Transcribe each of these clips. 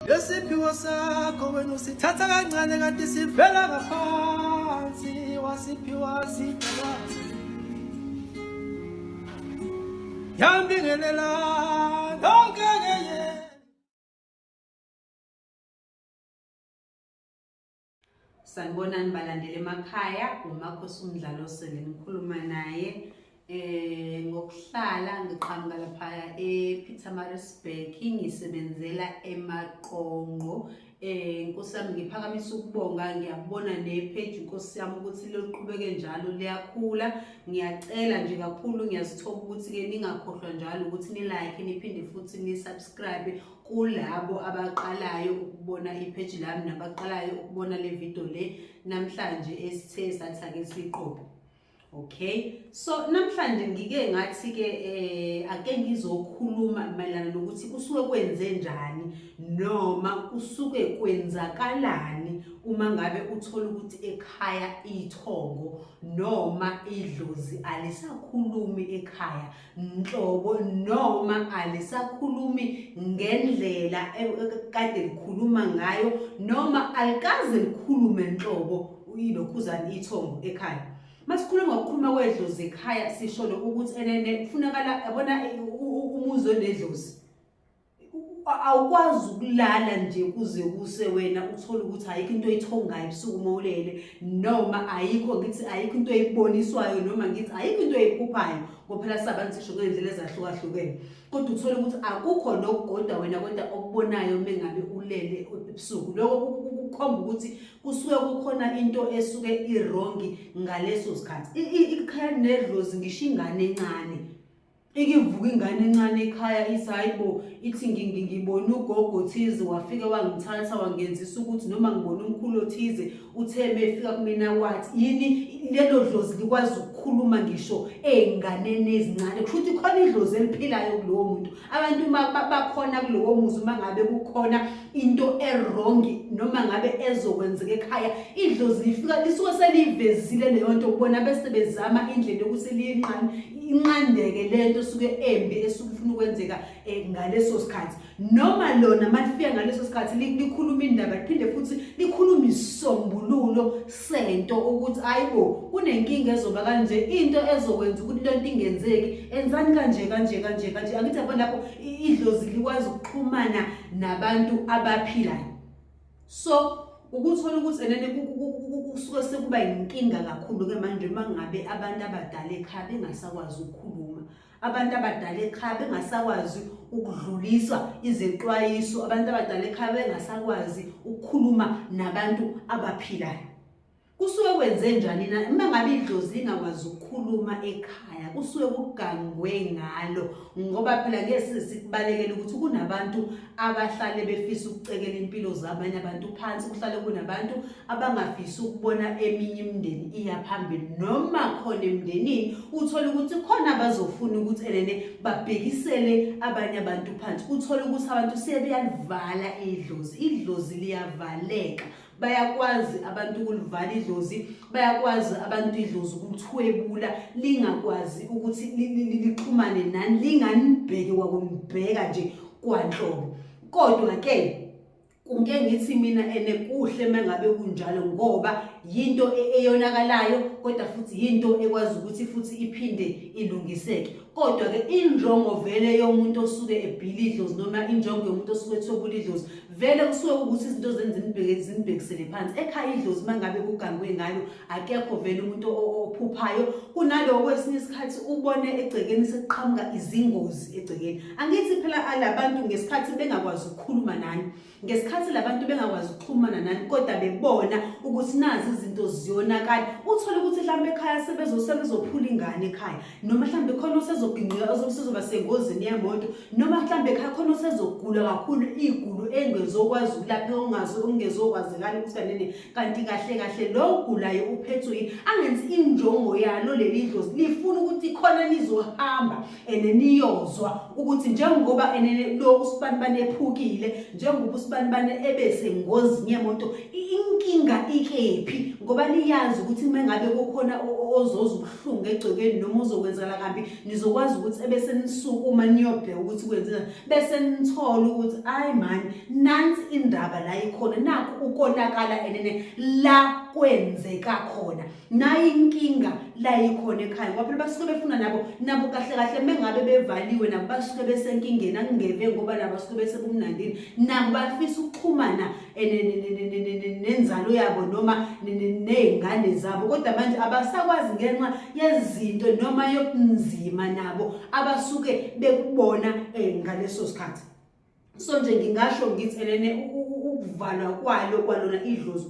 Lesiphiwo sakho wena usithatha kancane kanti sivela ngaphansi wasiphiwa sidalwazi yambingelela lonke ngeye. Sanibonani balandeli emakhaya, Makhosi Mdlalose ngikhuluma naye ngokuhlala ngiqhamuka lapha ePietermaritzburg ngisebenzela eMaqonqo. Nkosi yami ngiphakamisa ukubonga, ngiyabona nepage Nkosi yami ukuthi liqhubeke njalo liyakhula. Ngiyacela nje kakhulu, ngiyazithoba ukuthi ke ningakhohlwa njalo ukuthi ni-like niphinde futhi ni-subscribe kulabo abaqalayo ukubona ipage lami nabaqalayo ukubona le video le namhlanje esithe sathi ake siqophe. Okay, so namhlanje ngike ngathi ke ake ngizokhuluma mayelana nokuthi kusuke kwenze njani noma kusuke kwenzakalani uma ngabe uthola ukuthi ekhaya ithongo noma idlozi alisakhulumi ekhaya nhlobo noma alisakhulumi ngendlela kade likhuluma ngayo noma alikaze likhulume nhlobo Thokozani ithongo ekhaya. Masikhuluma ngokukhuluma kwedlozi ekhaya sisho ukuthi enene kufunakala yabona umuzi onedlozi awukwazi ukulala nje kuze kuse wena uthola ukuthi ayikho into oyithongayo ebusuku mawulele noma ayikho ngithi ayikho into oyiboniswayo noma ngithi ayikho into oyiphuphayo ngoba phela sabantu sisho ngendlela ezahlukahlukene kodwa uthola ukuthi akukho nokugoda wena kodwa okubonayo mengabe ulele ebusuku. Lokho kukhomba ukuthi kusuke kukhona into esuke irongi ngaleso sikhathi. Ikhaya nedlozi ngisho ingane encane ikivuka ingane encane ekhaya isayibo ithi ngibona ugogo thize wafika wangithatha wangenzisa ukuthi noma ngibona umkhulu othize utheme efika kumina wathi yini lelo dlozi likwazi ukukhuluma ngisho enganeni ezincane futhi khona idlozi eliphilayo kulowo muntu. Abantu bakhona kulowo muzi uma ngabe kukhona into erongi noma ngabe ezokwenzeka ekhaya idlozi lifika lisuke selivezile leyo nto ukubona bese bezama indlela yokuthi inqandeke lento suke embi esufuna ukwenzeka ngaleso sikhathi noma lona malifika ngaleso sikhathi likhuluma indaba liphinde futhi likhuluma isombululo sento ukuthi ayibo kunenkinga ezoba kanje into ezokwenza ukuthi lento ingenzeki enzani kanje angithi yabo lapho idlozi likwazi ukuxhumana nabantu abaphilayo. So ukuthola ukuthi enene kusuke sekuba inkinga kakhulu ke manje mangabe abantu abadala ekhaya bengasakwazi ukukhuluma, abantu abadala ekhaya bengasakwazi ukudlulisa izexwayiso, abantu abadala ekhaya bengasakwazi ukukhuluma nabantu abaphilayo. Kusuke kwenze njani na uma ngabe idlozi ingakwazi ukukhuluma ekhaya kusuke kugangwe ngalo ngoba phela ngeke sikubalekele ukuthi kunabantu abahlale befisa ukucekela impilo zabanye abantu phansi, kuhlale kunabantu abangafisa ukubona eminye imindeni iyaphambili noma khona emndenini uthola ukuthi khona abazofuna ukuthi enene babhekisele abanye abantu phansi. Uthola ukuthi abantu sebeyalivala idlozi liyavaleka, bayakwazi abantu ukulivala idlozi, bayakwazi abantu idlozi ukuthwebula lingakwazi ukuthi lixhumane nani, linganibheke kwakunibheka nje kwanhlobo. Kodwa ke kunke ngithi mina ene kuhle mengabe kunjalo ngoba yinto eyonakalayo kodwa futhi yinto ekwazi ukuthi futhi iphinde ilungiseke. Kodwa ke injongo vele yomuntu osuke ebhila idlozi noma injongo yomuntu osuke ethobula idlozi vele kusuke ukuthi izinto zinibhekisele phansi ekhaya. Idlozi mangabe kugangwe ngayo akekho vele umuntu ophuphayo. Kunalowo kwesinye isikhathi ubone egcekeni sekuqhamuka izingozi egcekeni. Angithi phela alabantu ngesikhathi bengakwazi ukukhuluma nani, ngesikhathi labantu bengakwazi ukuxhumana nani kodwa bebona ukuthi nazi izinto ziyonakala. Uthola ukuthi mhlawumbe ekhaya sebezophula ingane ekhaya noma mhlawumbe khona osezogingqika ozoba sengozini yemoto noma mhlawumbe ekhaya khona osezogula kakhulu igulo engezokwazi ukulapha ongezokwazekala ukuthi kanti kahle lo ogulayo uphethwe yini. Angenzi injongo yalo leli dlozi lifuna ukuthi khona nizohamba niyozwa ukuthi njengoba lo usibanibane ephukile, njengoba usibanibane ebese ngozini yemoto inkinga ikephi ngoba liyazi ukuthi mengabe kukhona ozoza ubuhlungu egcekeni noma uzokwenzela kambi nizokwazi ukuthi ebese nisukuma niyobheka ukuthi kwenzeka bese nithola ukuthi hayi manje nansi indaba la ikhona nakho ukonakala enene la kwenzeka khona nayi inkinga la ikhona ekhaya ngoba phela basuke befuna nabo kahle kahle mengabe bevaliwe nabo basuke besenkingeni akungeve ngoba nabo basuke besebumnandini nabo bafisa ukuxhumana nenzalo yabo noma nezingane zabo kodwa manje abasakwazi ngenxa yezinto noma yobunzima nabo abasuke bekubona ngaleso sikhathi. So nje ngingasho ngithi enene ukuvalwa kwalona idlozi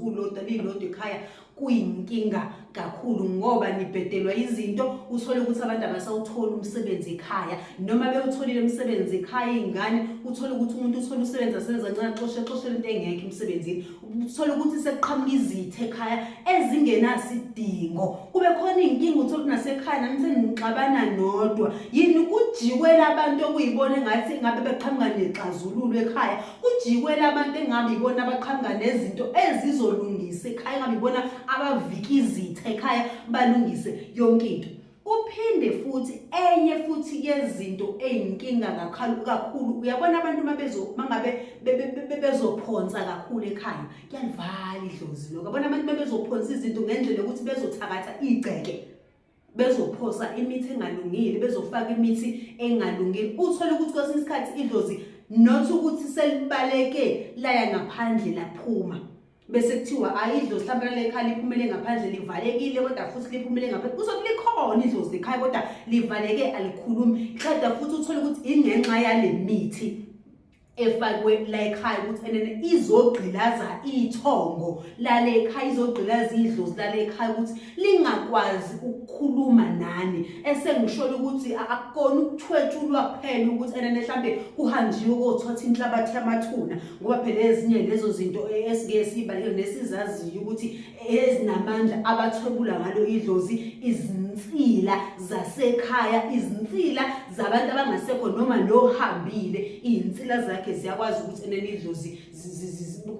lilodwa ekhaya kuyinkinga kakhulu ngoba nibhedelwa izinto uthole ukuthi abantu abasawuthola umsebenzi ekhaya noma bewutholile umsebenzi ekhaya izingane uthole ukuthi umuntu uthola umsebenzi asezancane xoshela into engekho emsebenzini uthole ukuthi seqhamuka izithe ekhaya ezingenasidingo kube khona inkinga uthole nasekhaya nami senixabana nodwa yini kujikwela abantu okuyibona ngathi ngabe beqhamuka nexazululo ekhaya kujikwela abantu engabe ibona abaqhamuka nezinto ezizolungisa ekhaya ngabe ibona abavikizithe ekhaya balungise yonke into. Uphinde futhi enye futhi yezinto eyinkinga kakhulu uyabona abantu mangabe bezophonsa kakhulu ekhaya kuyalivala idlozi lokho yabona abantu bezophonsa izinto ngendlela ukuthi bezothakatha igceke bezophosa imithi engalungile bezofaka imithi engalungile uthole ukuthi kwesinye isikhathi idlozi not ukuthi selibaleke laya ngaphandle laphuma bese kuthiwa ayidlozi mhlawumbe la ekhaya liphumele ngaphandle livalekile kodwa futhi liphumele ngaphandle kuzobe likhona idlozi ekhaya kodwa livaleke alikhulumi qeda futhi uthola ukuthi ingenxa yale mithi efakwe la ekhaya ukuthi enene izogqilaza ithongo lale ekhaya izogqilaza idlozi lale ekhaya ukuthi lingakwazi ukukhuluma nani esengishola ukuthi akukona ukuthwetshulwa kuphela ukuthi enene mhlambe kuhanjiwe kothotha inhlabathi yamathuna ngoba phela ezinye lezo zinto esingeke sibaleke nesizaziyo ukuthi ezinamandla abathwebula ngalo idlozi izinsila zasekhaya izinsila zabantu abangasekho noma lohambile izinsila zakhe ziyakwazi ukuthi enene idlozi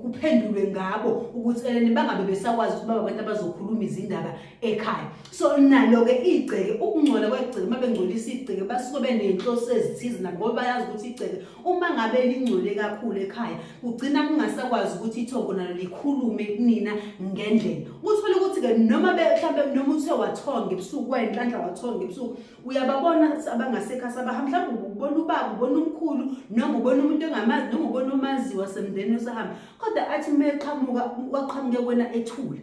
kuphendulwe ngabo ukuthi enene bangabe besakwazi ukuthi baba abantu abazokhuluma izindaba ekhaya. So nalo ke igceke ukungcola kwegceke mabengcolisa igceke basuke benenhloso ezithize ngoba bayazi ukuthi igceke uma ngabe lingcole kakhulu ekhaya ugcina kungasakwazi ukuthi ithongo nalo likhulume kunina ngendlela uthole ukuthi ke noma mhlambe noma uthe wathonga ebusuku wenhlanhla wathonga ebusuku uyababona abangasekhaya sabahamba mhlawumbe ubona ubaba ubona umkhulu noma ubona umuntu engamazi noma ubona umazi wasemndeni osahamba kodwa athi meqhamuka waqhamuke kwena ethule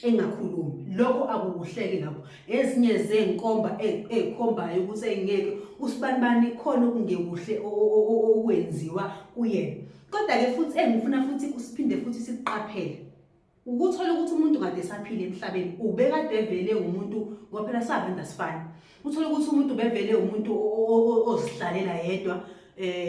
engakhulumi lokho akukuhleki lapho ezinye zenkomba ezikhombayo ukuthi engeke usibanibani khona okungekuhle okwenziwa kuyena kodwa ke futhi engifuna futhi usiphinde futhi siqaphele ukuthola ukuthi umuntu kade saphila emhlabeni ubekade evele umuntu ngoba phela sabantu asifani uthola ukuthi umuntu bevele umuntu ozihlalela yedwa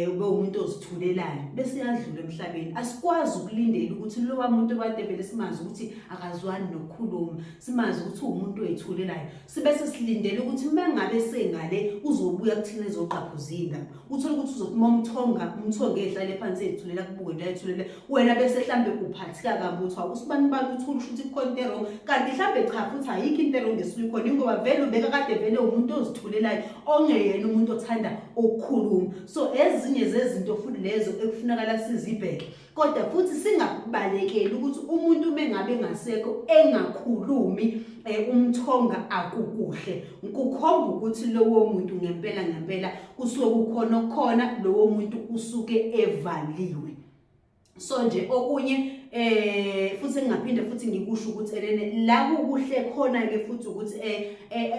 ube umuntu ozithulelayo bese yadlula emhlabeni asikwazi ukulindela ukuthi lo muntu kade vele simazi ukuthi akazwani nokukhuluma simazi ukuthi umuntu oyithulelayo sibese silindele ukuthi mangabe sengale uzobuya kuthina ezoqaphuzinga uthola ukuthi umthonga ehlale phansi ezithulela kubuke into ayithulela wena bese mhlambe uphathika kabi uthi awusibani uthula ukuthi kukhona into wrong kanti mhlambe cha futhi ayikho into wrong ngesuku khona ngoba vele ubeka kade vele umuntu ozithulelayo ongeyena umuntu othanda ukukhuluma. So ezinye zezinto futhi lezo ekufunakala sizibheke kodwa futhi singabalekeli ukuthi umuntu mengabe ngasekho engakhulumi umthonga akukuhle ukukhomba ukuthi lowo muntu ngempela kusuke kukhona lowo muntu usuke evaliwe. So nje okunye futhi ngingaphinde futhi ngikusho ukuthi enene la kuhle khona ke futhi ukuthi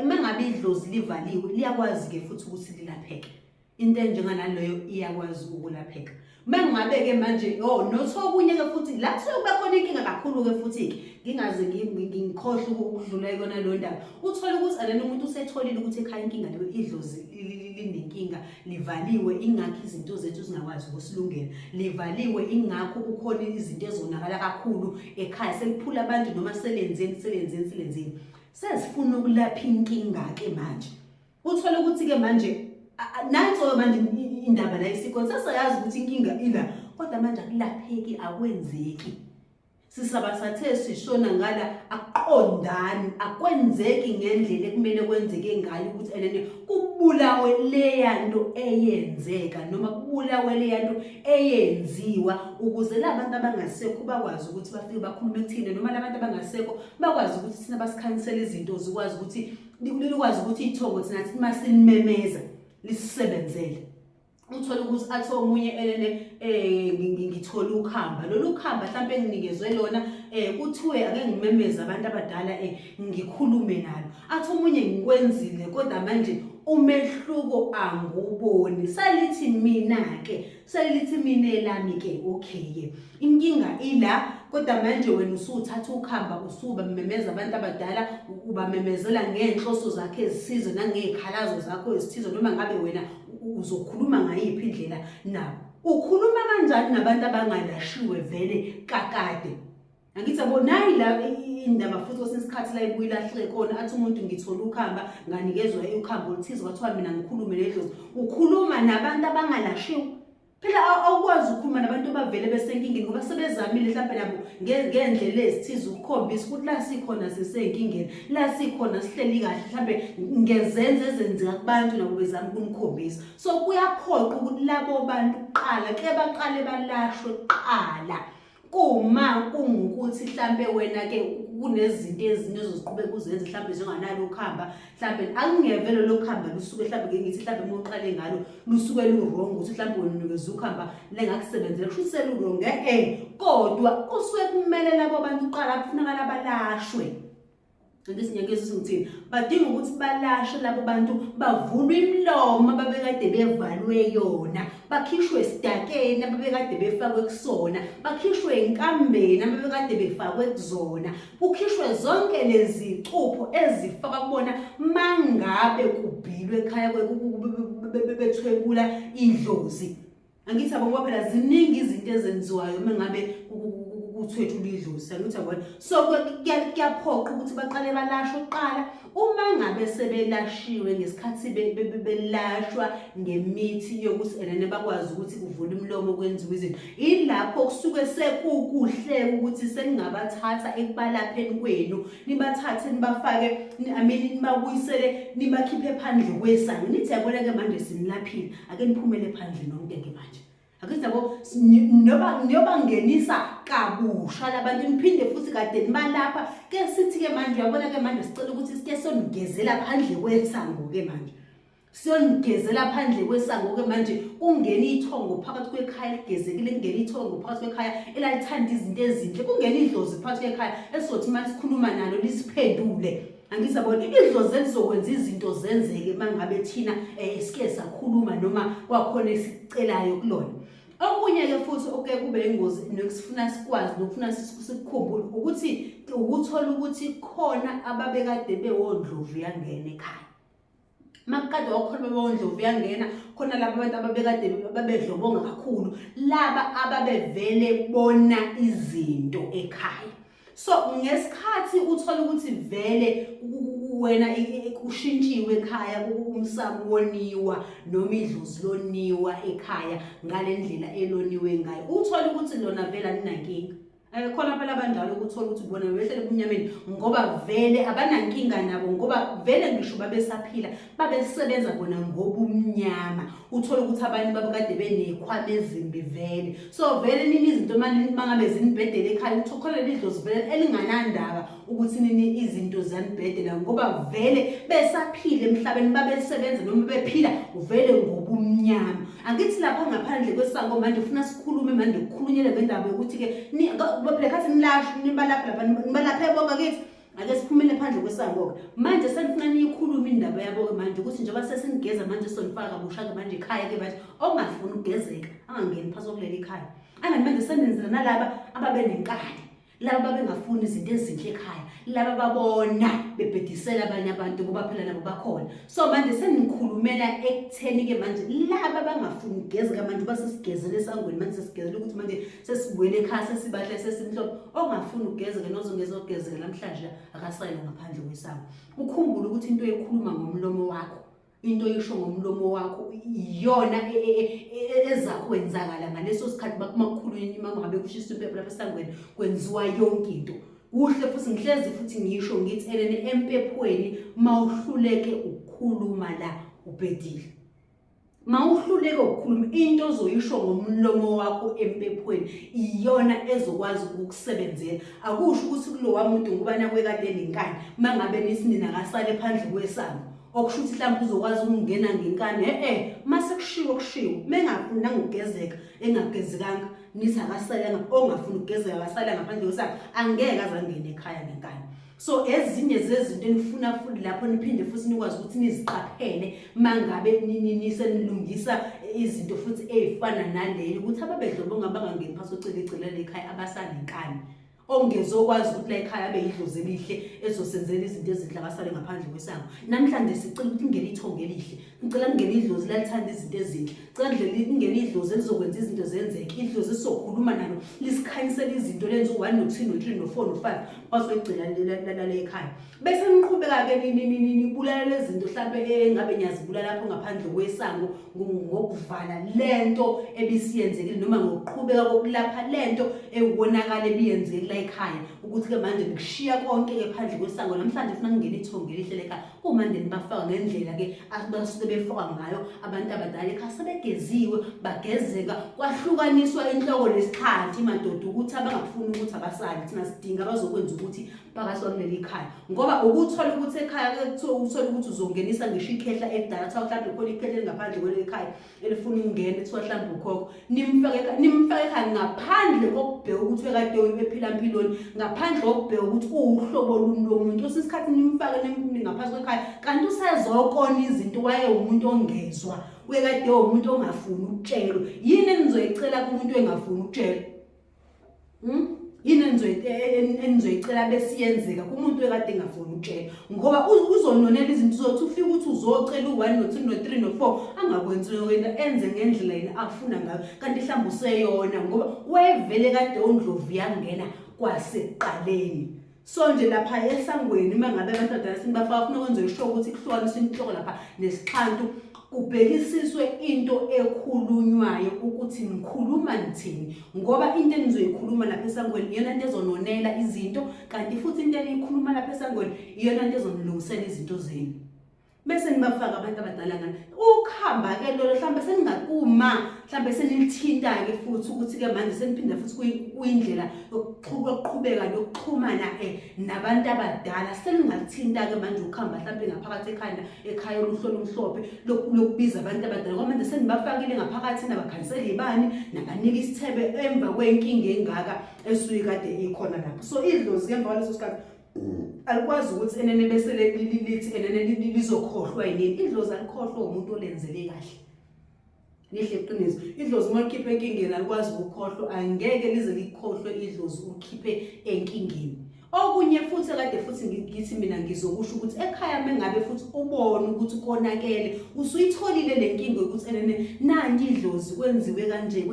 mangabe idlozi livaliwe liyakwazi ke futhi ukuthi lilapheke into enjenganaleyo iyakwazi ukulapheka mangabe ke manje nothokunye ke futhi la kusuke khona inkinga kakhulu ke futhi ngingaze ngikhohle ukudlula yona lo ndaba uthola ukuthi alena umuntu usetholile ukuthi ekhaya inkinga leyo idlozi linenkinga livaliwe ingakho izinto zethu zingakwazi ukusilungela livaliwe ingakho kukhona izinto ezonakala kakhulu ekhaya seliphula abantu noma selenzeni sesifuna ukulapha inkinga ke manje uthola ukuthi ke manje nanso manje indaba la isikho sesayazi ukuthi inkinga ila kodwa manje akulapheki akwenzeki sisaba sathe sishona ngala baqondani akwenzeki ngendlela ekumele kwenzeke ngayo ukuthi enene kubulawe leya nto eyenzeka noma kubulawe leya nto eyenziwa ukuze labantu abangasekho bakwazi ukuthi bafike bakhulume kuthina noma labantu abangasekho bakwazi ukuthi thina basikhanisele izinto zikwazi ukuthi likwazi ukuthi ithongo thina sithi masinimemeza lisisebenzele. Uthola ukuthi athi omunye ngithola ukhamba lolu khamba mhlawumbe enginikezwe lona kuthiwe ake ngimemeze abantu abadala ngikhulume nalo athi omunye ngikwenzile kodwa manje umehluko anguboni salithi mina elami ke okay ke inkinga ila kodwa manje wena usuthatha ukhamba usuba memeza abantu abadala ubamemezela ngenhloso zakhe ezisizo nangezikhalazo zakho ezithizo noma ngabe wena uzokhuluma ngayiphi indlela nabo ukhuluma kanjani nabantu abangalashiwe vele kakade. Angithi abonayi la indaba futhi kwesikhathi la ibuyilahle khona athi umuntu ngithola ukhamba nganikezwe ukhamba oluthize kwathiwa mina ngikhulume ledlozi ukhuluma nabantu abangalashiwe phela awukwazi ukukhuluma nabantu bavele besenkingeni ngoba sebezamile mhlawumbe nabo ngendlela ezithize ukukhombisa ukuthi la sikhona sisenkingeni la sikhona sihleli kahle mhlawumbe ngezenzo ezenzeka kubantu nabo bezama ukumkhombisa so kuyaphoqa ukuthi labo bantu qala ke baqale balashwe qala kuma kungukuthi mhlambe wena ke kunezinto ezinye ezoziqhubeka uzenze mhlambe njenganalo ukhamba mhlambe akungevelo lokhamba lusuke mhlambe ngithi mhlambe moqale ngalo lusuke lu-wrong ukuthi mhlambe wena unikeza ukhamba lengakusebenzela kusho ukuthi lu-wrong kodwa kusuke kumele labo bantu qala kufunakala balashwe. Ngisinyekeza ngithini badinga ukuthi balashe labo bantu bavulwe imlomo babekade bevalwe yona bakhishwe esidakeni ababekade befakwe kusona bakhishwe enkambeni ababekade befakwe kuzona kukhishwe zonke lezi cupho ezifaka kubona mangabe kubhilwe ekhaya bethwebula idlozi. Angithi abo phela ziningi izinto ezenziwayo mengabe uthwethu lidlozi angithi yabona so kuyaphoqa ukuthi baqale balashwe oqala uma ngabe sebelashiwe ngesikhathi belashwa ngemithi yokuthi enene bakwazi ukuthi kuvule imlomo kwenziwe izinto ilapho kusuke sekukuhle ukuthi seningabathatha ekubalapheni kwenu nibathathe nibafake nibabuyisele nibakhiphe phandle kwesango nithi yabona ke manje sinilaphile ake niphumele phandle nonke ke manje. Akithi yabo nyoba ngenisa kabusha labantu niphinde futhi kade nibalapha ke sithi ke manje uyabona ke manje sicela ukuthi sike sonigezela phandle kwesango ke manje sonigezela phandle kwesango ke manje ungena ithongo phakathi kwekhaya ligezekile kungena ithongo phakathi kwekhaya elalithanda izinto ezinhle kungena idlozi phakathi kwekhaya esothi manje sikhuluma nalo lisiphendule. Angithi yabona idlozi elizokwenza izinto zenzeke mangabe thina sike sakhuluma noma kwakhona esicelayo kulona. Okunye ke futhi kube ingozi nokusifuna sikwazi nokufuna sikukhumbule ukuthi ukuthola ukuthi khona ababekade bewondlovu yangena ekhaya. Makade wakhona bewondlovu yangena khona laba abantu ababekade babedlobonga kakhulu laba ababevele bona izinto ekhaya. So ngesikhathi uthola ukuthi vele wena kushintshiwe ekhaya umsamo woniwa noma idlozi loniwa ekhaya ngalendlela eloniwe ngayo uthola ukuthi lona vela ninankinga khona phela abandalo ukuthola ukuthi bona behlele kumnyameni ngoba vele abanankinga nabo ngoba vele ngisho babesaphila babesebenza bona ngobumnyama uthola ukuthi abantu babekade benekhwama ezimbi vele so vele nini izinto mangabe zinibhedela ekhaya uthola lidlozi vele elinganandaba ukuthi nini izinto zanibhedela ngoba vele besaphila emhlabeni babesebenza noma bephila uvele ngobumnyama. Angithi lapha ngaphandle kwesango manje ufuna sikhulume manje ukukhulunyela ngendaba yokuthi ke phela khathi nilashwe nibalapha lapha nibalaphe bonke kithi ake siphumele phandle kwesango manje senifuna niyikhuluma indaba yabo manje ukuthi njengoba sesinigeza manje sonifaka kabusha ke manje ekhaya ke manje ongafuni ukugezeka angangeni phakathi kuleli ekhaya angani manje senenzela nalaba ababenenkani laba bengafuni izinto ezinhle ekhaya laba babona bebhedisela abanye abantu ngoba phela nabo bakhona so manje senikhulumela ekutheni ke manje laba bangafuni ukugezeka manje basesigezele esangweni manje sesigezele ukuthi manje sesibuyele ekhaya sesibahle sesimhlophe ongafuni ukugezeka nozongeza ukugezeka namhlanje akasayela ngaphandle kwesango ukhumbule ukuthi into ekhuluma ngomlomo wakho into yisho ngomlomo wakho iyona ezakwenzakala ngaleso sikhathi bakumakhulwini mangabe kushisa impepho lapha esangweni kwenziwa yonke into kuhle futhi ngihlezi futhi ngisho ngithi enene empephweni mawuhluleke ukukhuluma la ubhedile. Mawuhluleke ukukhuluma into ozoyisho ngomlomo wakho empephweni iyona ezokwazi ukukusebenzela. Akusho ukuthi kulo wamuntu ngoba nakwe kade nenkani mangabe nisinina akasale phandle kwesango okusho ukuthi mhlawumbe uzokwazi ukungena ngenkani mase kushiwo mengafuna ngokugezeka engagezekanga nithi akasalanga ongafuna ukugezeka akasala ngaphandle kwesango angeke azangene ekhaya nenkani. So ezinye zezinto enifuna futhi lapho niphinde futhi nikwazi ukuthi niziqaphele mangabe nisenilungisa izinto futhi ezifana naleli ukuthi ababedlobo ngabangangeni phakathi ocela lekhaya abasanenkani ongezokwazi ukuthi la ekhaya abe idlozi elihle ezosenzela izinto ezinhle akasale ngaphandle kwesango. Namhlanje sicela ukuthi ingene ithonge elihle, ngicela ngene idlozi lalithanda izinto ezinhle, ngicela ngene idlozi elizokwenza izinto zenzeke, idlozi esizokhuluma nalo lisikhanyisela izinto lenza u1 no2 no3 no4 no5 bazogcina la ekhaya. Bese niqhubeka ke nibulala lezi zinto mhlawumbe engabe niyazibulala lapho ngaphandle kwesango ngokuvala lento ebisiyenzekile noma ngokuqhubeka kokulapha lento ewonakala ebiyenzekile ekhaya ukuthi ke manje nikushiya konke ke phandle kwesango. Namhlanje ufuna ngene ithonge elihle lekhaya kumanje nibafaka ngendlela ke abasuke befaka ngayo abantu abadala ekhaya sebegeziwe bagezeka kwahlukaniswa inhloko lesikhathi madoda ukuthi abangafuni ukuthi abasali thina sidinga bazokwenza ukuthi bakaswa kuleli ekhaya ngoba ukuthola ukuthi ekhaya ke uthola ukuthi uzongenisa ngisho ikhehla edala mhlawumbe khona ikhehla ngaphandle kwele ekhaya elifuna ukungena ethiwa mhlawumbe ukhokho nimfaka ekhaya ngaphandle kokubheka ukuthi ekade uyiphila impilweni ngaphandle kokubheka ukuthi uhlobo luni lomuntu usisikhathi nimfake ngaphansi kwekhaya kanti usezokona izinto waye umuntu ongezwa wekade umuntu ongafuni ukutshelwa. Yini enizoyicela kumuntu engafuni ukutshelwa? Yini enizoyicela besiyenzeka kumuntu ekade engafuni ukutshelwa ngoba uzononela izinto uzothi ufike ukuthi uzocela u1 no2 no3 no4 angakwenzi wena enze ngendlela yena afuna ngayo kanti mhlawumbe useyona ngoba wevele kade ondlovu yangena kwasekuqaleni. So nje lapha esangweni mangabe abantu abadala sinibafaka ufuna ukwenza isho ukuthi kuhlukaniswe inhloko lapha nesixhantu kubhekisiswe into ekhulunywayo ukuthi nikhuluma nithini ngoba into enizoyikhuluma lapha esangweni iyona into ezononela izinto kanti futhi into eniyikhuluma lapha esangweni iyona into ezonilungisela izinto zenu. Bese nibafaka abantu abadala ngani ukuhamba ke lolo mhlambe seningakuma mhlambe senilithinta ke futhi ukuthi ke manje seniphinda futhi kuyindlela yokuqhubeka yokuxhumana nabantu abadala seningalithinta ke manje ukuhamba mhlambe ngaphakathi ekhaya oluhlolo umhlophe lokubiza abantu abadala ngoba manje senibafakile ngaphakathi nabakhansela ibani nabanika isithebe emva kwenkinga engaka esuke kade ikhona lapho. So idlozi emva kwaleso sikhathi alikwazi ukuthi enene bese lithi enene lizokhohlwa yini. Idlozi alikhohlwa umuntu olenzele kahle. Lihle iqiniso. Idlozi uma likhiphe enkingeni alikwazi ukukhohlwa, angeke lize likhohlwe idlozi ukhiphe enkingeni. Okunye futhi kade futhi ngithi mina ngizokusho ukuthi ekhaya mengabe futhi ubone ukuthi konakele usuyitholile lenkinga ukuthi enene nanti idlozi kwenziwe kanje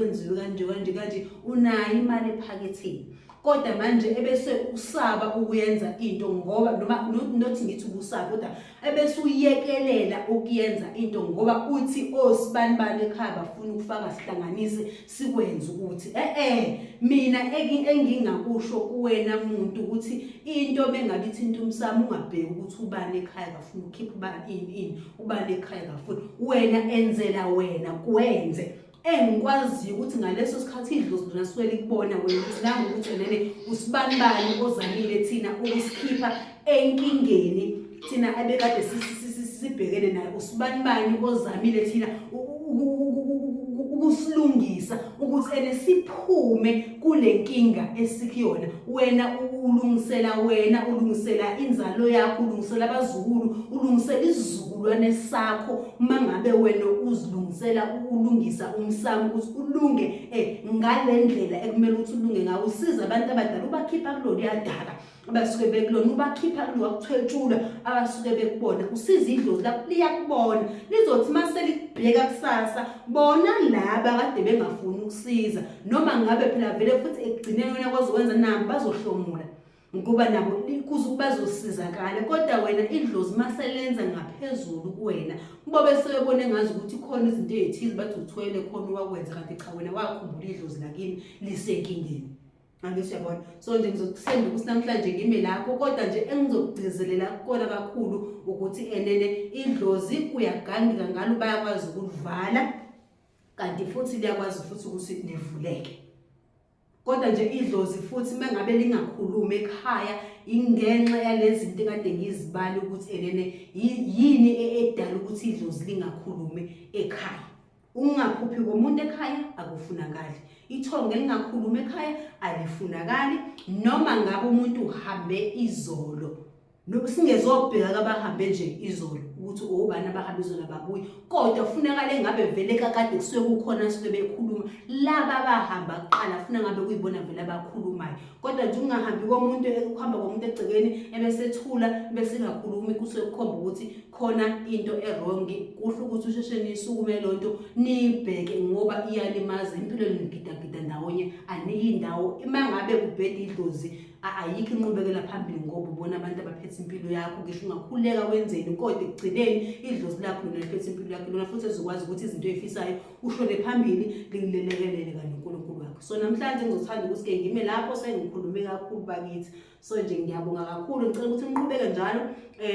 unayo imali ephaketheni kodwa manje ebese usaba ukuyenza into ngoba noma nothi ngithi ubusaba kodwa ebese uyekelela ukuyenza into ngoba uthi osibanibani ekhaya bafuna ukufaka sihlanganise sikwenza ukuthi mina engingakusho kuwena umuntu ukuthi into bengabe ithinta umsamo ungabheki ukuthi ubani ekhaya bafuna ukhipha ubani ubani ekhaya bafuna wena enzela wena kwenze engikwaziyo ukuthi ngaleso sikhathi idlozi lona siwele kubona wena ukuthi nami ukuthi nene usibanibani ozamile thina ukusikhipha enkingeni thina abekade sibhekene naye usibanibani ozamile thina ukusilungisa ukuthi ene siphume kule nkinga esikuyona. Wena ulungisela inzalo yakho, ulungisela abazukulu, ulungisela isizukulwane sakho mangabe wena uzilungisela ulungisa umsamo ukuthi ulunge ngale ndlela ekumele ukuthi ulunge ngayo. Usiza abantu abadala ubakhipha kulolu yadaka abasuke bekulona ubakhipha kulo wakuthwetshula abasuke bekubona. Usiza idlozi lapho liyakubona lizothi mase likubheka kusasa bona laba kade bengafuni ukusiza noma ngabe phela vele futhi ekugcineni wena kwazokwenza nabo bazohlomula ngoba nabo kuze bazosizakala kodwa wena idlozi maselenza ngaphezulu kuwena ngoba bese bebone ngazi ukuthi khona izinto ezithize bathi uthwele khona wakwenza kanti cha wena wakhumbula idlozi lakini lisenkingeni. angithi uyabona. So nje ngizokusenda ukuthi namhlanje ngime lapho, kodwa nje engizokugcizelela kukona kakhulu ukuthi enene idlozi kuyagangika ngalo, bayakwazi ukulivala kanti futhi liyakwazi futhi ukuthi livuleke. Kodwa nje idlozi futhi mengabe lingakhulumi ekhaya ingenxa yalezi zinto ekade ngizibala ukuthi enene yini edala ukuthi idlozi lingakhulumi ekhaya. Ungaphuphi komuntu ekhaya akufunakali, ithonga elingakhulumi ekhaya alifunakali, noma ngabe umuntu uhambe izolo. Singezobheka kabahambe nje izolo ukuthi obani abahambe izolo ababuyi, kodwa kufunakala ngabe vele kakade kusuke kukhona suke bekhuluma laba abahamba kuqala, kufuna ngabe kuyibona vele abakhulumayo. Kodwa nje ungahambi komuntu ukuhamba komuntu egcekeni ebesethula bese ngakhulumi, kusuke kukhomba ukuthi khona into errong. Kuhle ukuthi usheshe nisukume lonto nibheke ngoba iyalimaza impilo, nigidagida ndawonye aniyindawo. Mangabe kubheda idlozi ayikho inqubekela phambili ngoba ubona abantu abaphethe impilo yakho, ngisho ungakhuleka wenzeni kodwa ekugcineni idlozi lakho lona liphethe impilo yakho, lona futhi ezokwazi ukuthi izinto ezifisayo ushone phambili lilelekelele kanye uNkulunkulu wakho. So namhlanje ngizothanda ukuthi ke ngime lapho sengikhulume kakhulu bakithi. So nje ngiyabonga kakhulu, ngicela ukuthi niqhubeke njalo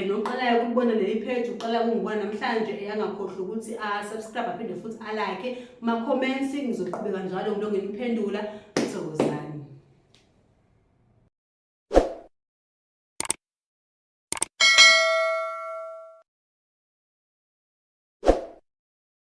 noqalayo ukubona leli page, uqala ukungibona namhlanje angakhohlwa ukuthi subscribe aphinde futhi alike, ma comments ngizoqhubeka njalo ngilonge niphendula. Thokozani.